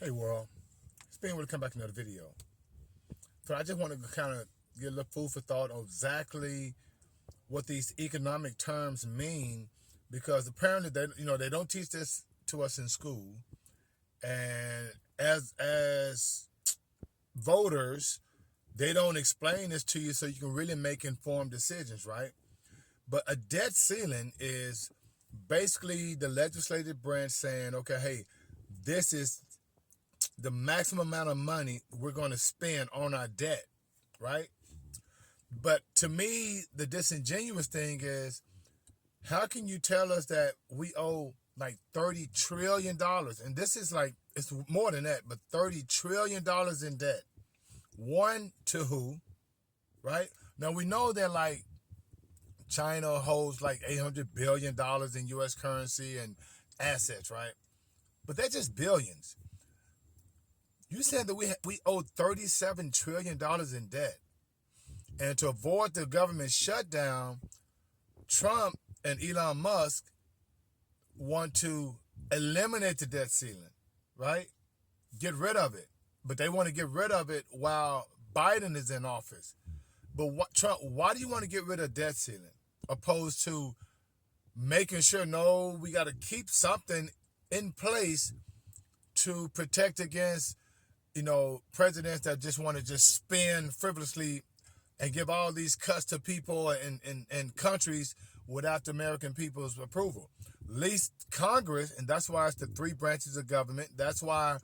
Hey world, it's been able to come back to another video. So I just want to kind of get a little food for thought on exactly what these economic terms mean, because apparently they don't teach this to us in school, and as voters, they don't explain this to you so you can really make informed decisions, right? But a debt ceiling is basically the legislative branch saying, okay, hey, this is the maximum amount of money we're going to spend on our debt, right? But to me, the disingenuous thing is, how can you tell us that we owe like $30 trillion? And this is like, it's more than that, but $30 trillion in debt. One, to who, right? Now we know that like China holds like $800 billion in US currency and assets, right? But they're just billions. You said that we owe $37 trillion in debt. And to avoid the government shutdown, Trump and Elon Musk want to eliminate the debt ceiling, right? Get rid of it. But they want to get rid of it while Biden is in office. But Trump, why do you want to get rid of debt ceiling opposed to making sure, no, we got to keep something in place to protect against, presidents that just want to just spend frivolously and give all these cuts to people and countries without the American people's approval. At least Congress, and that's why it's the three branches of government. That's why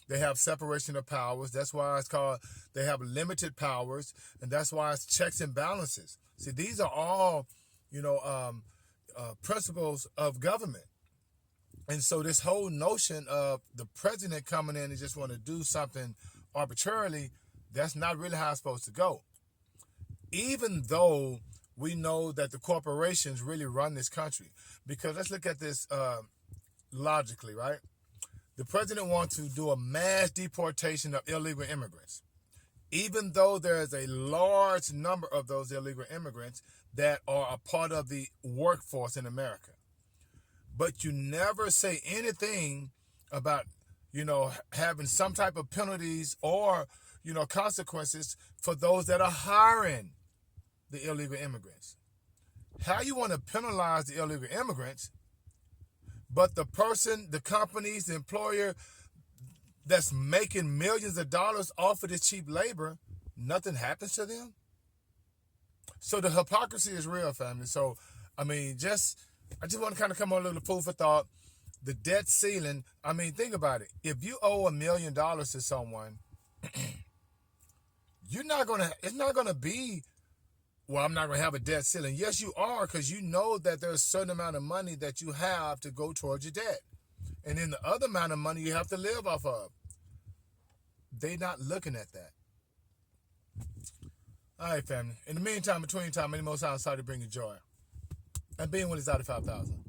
they have separation of powers. That's why it's called, they have limited powers, and that's why it's checks and balances. See, these are all, principles of government. And so this whole notion of the president coming in and just want to do something arbitrarily, that's not really how it's supposed to go. Even though we know that the corporations really run this country. Because let's look at this logically, right? The president wants to do a mass deportation of illegal immigrants. Even though there is a large number of those illegal immigrants that are a part of the workforce in America. But you never say anything about, having some type of penalties or, consequences for those that are hiring the illegal immigrants. How you want to penalize the illegal immigrants, but the person, the companies, the employer that's making millions of dollars off of this cheap labor, nothing happens to them? So the hypocrisy is real, family. So, I just want to kind of come on a little food for thought. The debt ceiling, think about it. If you owe $1 million to someone, it's not going to be, well, I'm not going to have a debt ceiling. Yes, you are, because you know that there's a certain amount of money that you have to go towards your debt. And then the other amount of money you have to live off of. They're not looking at that. All right, family. In the meantime, between time, any more sound, sorry to bring you joy. And being one is out of 5,000.